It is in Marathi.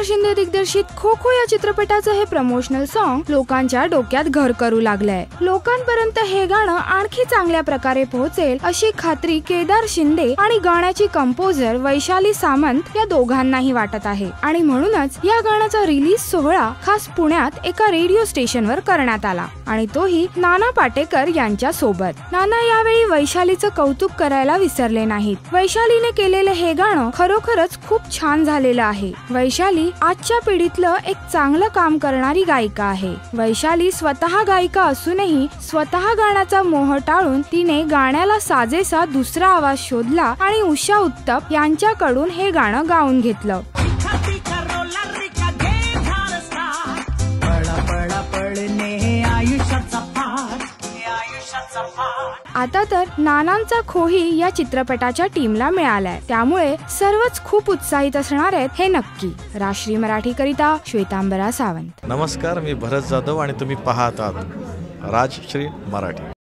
शिंदे दिग्दर्शित खो खो या चित्रपटाचं हे प्रमोशनल सॉन्ग लोकांच्या डोक्यात घर करू लागलंय। लोकांपर्यंत हे गाणं आणखी चांगल्या प्रकारे पोहोचेल अशी खात्री केदार शिंदे आणि गाण्याची कंपोजर वैशाली सामंत या दोघांनाही वाटत आहे आणि म्हणूनच या गाण्याचा रिलीज सोहळा खास पुण्यात एका रेडिओ स्टेशनवर करण्यात आला आणि तोही नाना पाटेकर यांच्या सोबत। नाना यावेळी वैशालीचं कौतुक करायला विसरले नाहीत। वैशालीने केलेले हे गाणं खरोखरच खूप छान झालेलं आहे। वैशाली आजच्या पिढीतलं एक चांगलं काम करणारी गायिका आहे। वैशाली स्वतः गायिका असूनही स्वतः गाण्याचा मोह टाळून तिने गाण्याला साजेसा दुसरा आवाज शोधला आणि उषा उत्तप यांच्याकडून हे गाणं गाऊन घेतलं। आता तर नानांचा खोही या चित्रपटाच्या टीमला मिळालाय, त्यामुळे सर्वच खूप उत्साहित असणार आहेत हे नक्की। राष्ट्रीय मराठी करिता श्वेतांबरा सावंत। नमस्कार, मी भरत जाधव आणि तुम्ही पाहत आहात राजश्री मराठी।